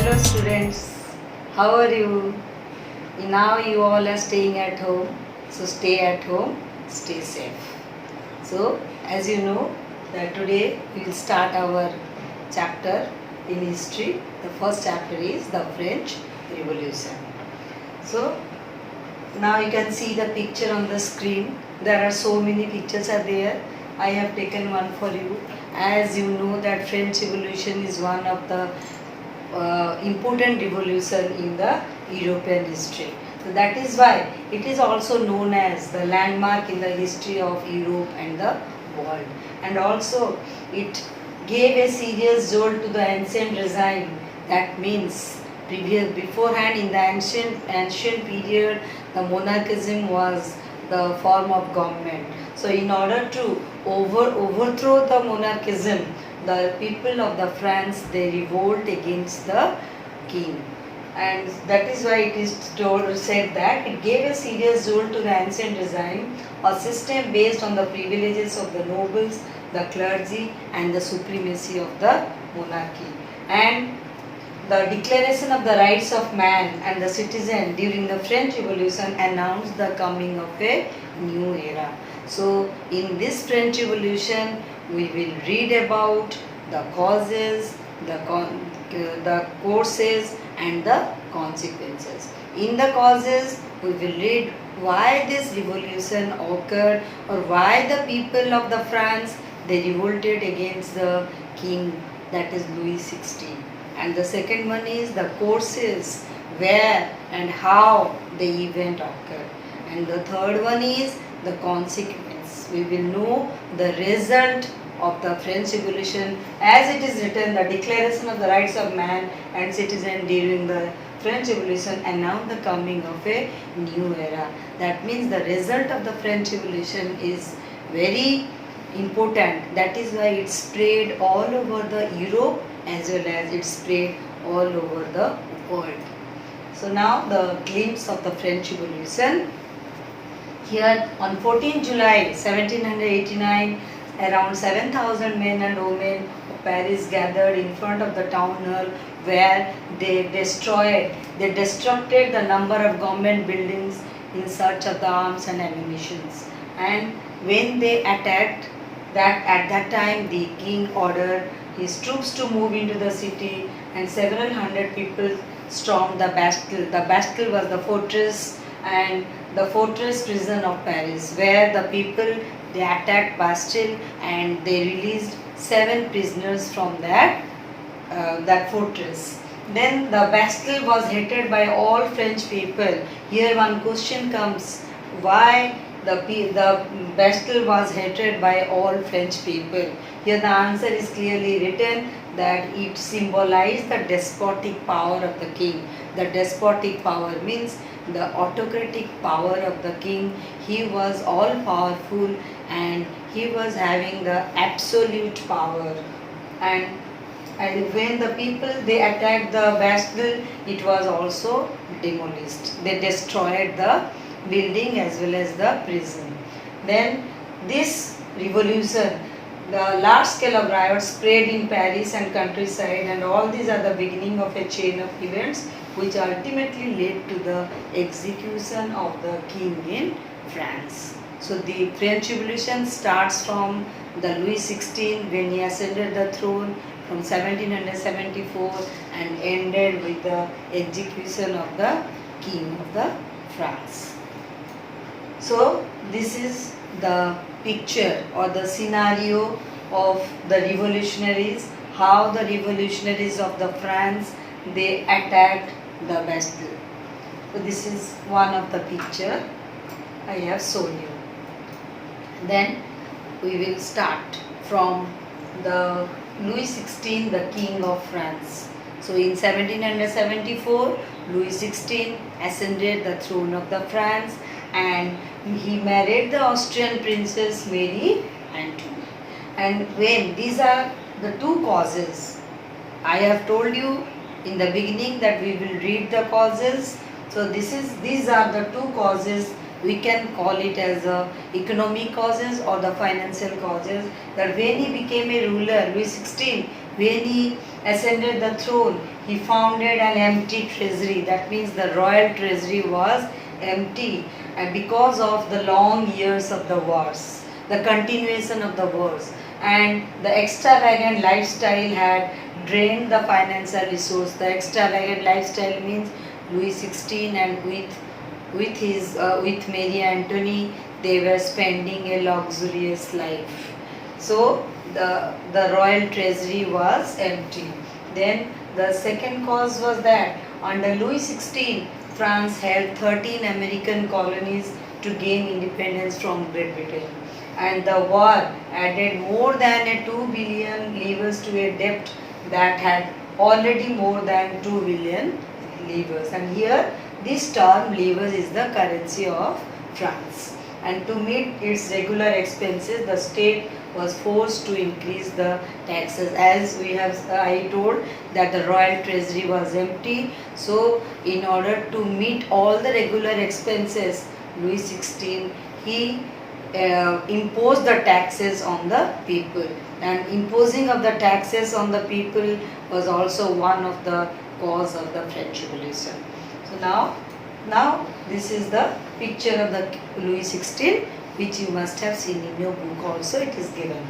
Hello students, how are you? Now you all are staying at home, so stay at home, stay safe. So as you know that today we will start our chapter in history. The first chapter is the French Revolution. So now you can see the picture on the screen. There are so many pictures are there. I have taken one for you. As you know that French Revolution is one of the important revolution in the European history. So that is why it is also known as the landmark in the history of Europe and the world. And also it gave a serious jolt to the ancient regime. That means beforehand in the ancient period the monarchism was the form of government. So in order to overthrow the monarchism, the people of the France they revolt against the king, and that is why it is said that it gave a serious jolt to the ancient regime, a system based on the privileges of the nobles, the clergy, and the supremacy of the monarchy. And the Declaration of the Rights of Man and the Citizen during the French Revolution announced the coming of a new era. So in this French Revolution we will read about the causes, the courses and the consequences. In the causes we will read why this revolution occurred, or why the people of the France they revolted against the king, that is Louis XVI. And the second one is the courses, where and how the event occurred. And the third one is the consequence. We will know the result of the French Revolution as it is written, the Declaration of the Rights of Man and Citizen during the French Revolution announced the coming of a new era. That means the result of the French Revolution is very important. That is why it spread all over the Europe as well as it spread all over the world. So now the glimpse of the French Revolution. Here on 14 July 1789, around 7,000 men and women of Paris gathered in front of the town hall, where they destructed the number of government buildings in search of the arms and ammunition. And when they attacked, that at that time the king ordered his troops to move into the city, and several hundred people stormed the Bastille. The Bastille was the fortress and the fortress prison of Paris, where the people they attacked Bastille and they released 7 prisoners from that fortress. Then the Bastille was hated by all French people. Here one question comes: why the Bastille was hated by all French people? Here the answer is clearly written that it symbolized the despotic power of the king. The despotic power means the autocratic power of the king. He was all powerful and he was having the absolute power. And when the people they attacked the Bastille, it was also demolished. They destroyed the building as well as the prison. Then this revolution, the large scale of riots spread in Paris and countryside, and all these are the beginning of a chain of events which ultimately led to the execution of the king in France. So the French Revolution starts from the Louis XVI when he ascended the throne from 1774 and ended with the execution of the king of the France. So this is the picture or the scenario of the revolutionaries, how the revolutionaries of the France they attacked the Bastille. So this is one of the picture I have shown you. Then we will start from the Louis XVI, the king of France. So in 1774, Louis XVI ascended the throne of the France, and he married the Austrian princess Mary Antoinette. And when these are the two causes, I have told you in the beginning that we will read the causes. So these are the two causes. We can call it as economic causes or the financial causes. That when he became a ruler, Louis XVI, when he ascended the throne, he founded an empty treasury. That means the royal treasury was empty, and because of the long years of the wars, the continuation of the wars, and the extravagant lifestyle had drained the financial resource. The extravagant lifestyle means Louis XVI and with Mary Antony, they were spending a luxurious life. So the royal treasury was empty. Then the second cause was that under Louis XVI, France held 13 American colonies to gain independence from Great Britain. And the war added more than a 2 billion livres to a debt that had already more than 2 billion livres. And here this term livres is the currency of France. And to meet its regular expenses, the state was forced to increase the taxes. As we have I told that the royal treasury was empty, so in order to meet all the regular expenses, Louis XVI, he imposed the taxes on the people, and imposing of the taxes on the people was also one of the cause of the French Revolution. So now this is the picture of the Louis XVI, which you must have seen in your book also, it is given.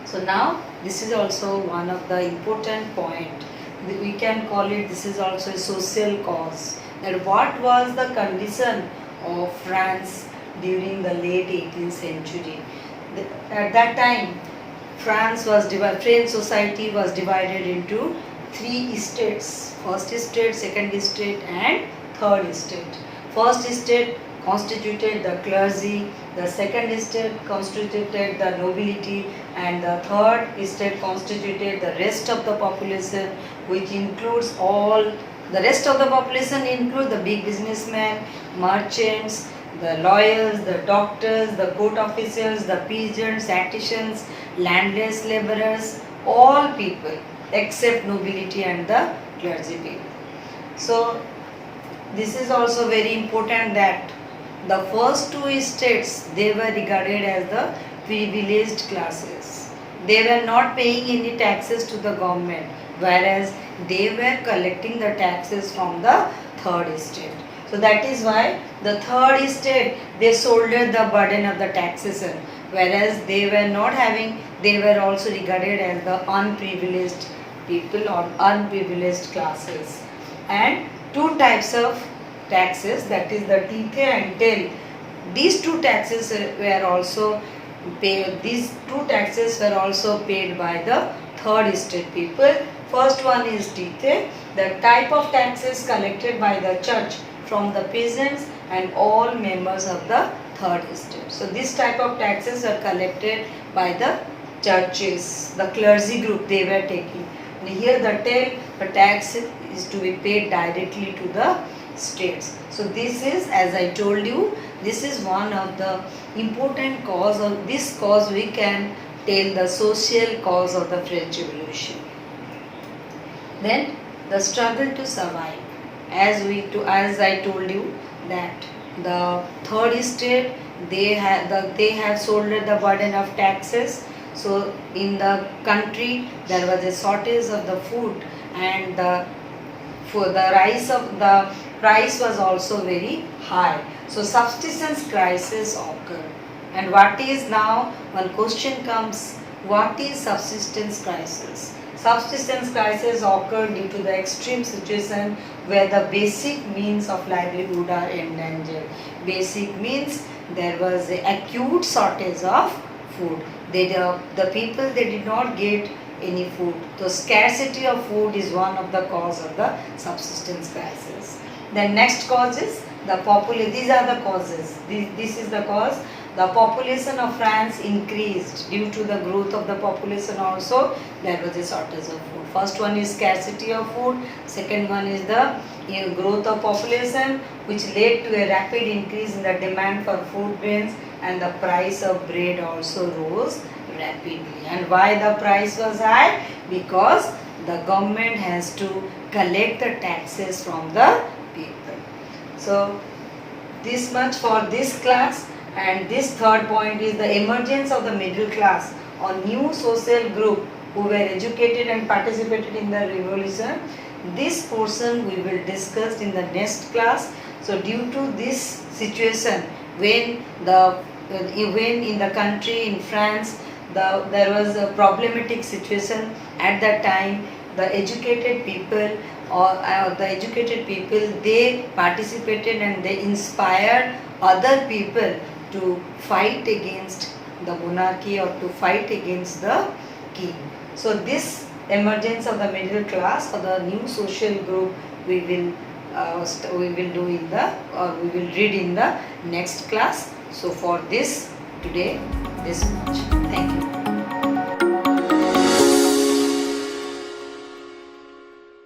So now this is also one of the important point. We can call it, this is also a social cause. That what was the condition of France during the late 18th century. At that time, French society was divided into 3 estates. First estate, second estate and third estate. First estate constituted the clergy, the second estate constituted the nobility, and the third estate constituted the rest of the population, which includes all the rest of the population, include the big businessmen, merchants, the lawyers, the doctors, the court officials, the peasants, artisans, landless laborers, all people except nobility and the clergy people. So this is also very important that the first 2 estates, they were regarded as the privileged classes. They were not paying any taxes to the government, whereas they were collecting the taxes from the third estate. So that is why the third estate, they shouldered the burden of the taxation, whereas they were not having, they were also regarded as the unprivileged people or unprivileged classes. And 2 types of taxes, that is the tithe and taille. These 2 taxes were also paid. These 2 taxes were also paid by the third estate people. First one is tithe, the type of taxes collected by the church from the peasants and all members of the third estate. So this type of taxes are collected by the churches, the clergy group, they were taking. And here the taille, the tax is to be paid directly to the states. So this is, as I told you, this is one of the important cause of this cause we can tell the social cause of the French Revolution. Then the struggle to survive. As I told you that the third estate, they have shouldered the burden of taxes. So in the country there was a shortage of the food, and the price was also very high. So subsistence crisis occurred. And what is now, one question comes, what is subsistence crisis? Subsistence crisis occurred due to the extreme situation where the basic means of livelihood are endangered. Basic means there was an acute shortage of food. The people, they did not get any food. The scarcity of food is one of the cause of the subsistence crisis. The next cause is the population. These are the causes. This is the cause. The population of France increased. Due to the growth of the population also, there was a shortage of food. First one is scarcity of food. Second one is the growth of population, which led to a rapid increase in the demand for food grains, and the price of bread also rose rapidly. And why the price was high? Because the government has to collect the taxes from the people. So this much for this class. And this third point is the emergence of the middle class or new social group who were educated and participated in the revolution. This portion we will discuss in the next class. So due to this situation, when in the country, in France, there was a problematic situation at that time, the educated people they participated and they inspired other people to fight against the monarchy or to fight against the king. So this emergence of the middle class or the new social group we will do in the we will read in the next class. So for this today this much. Thank you.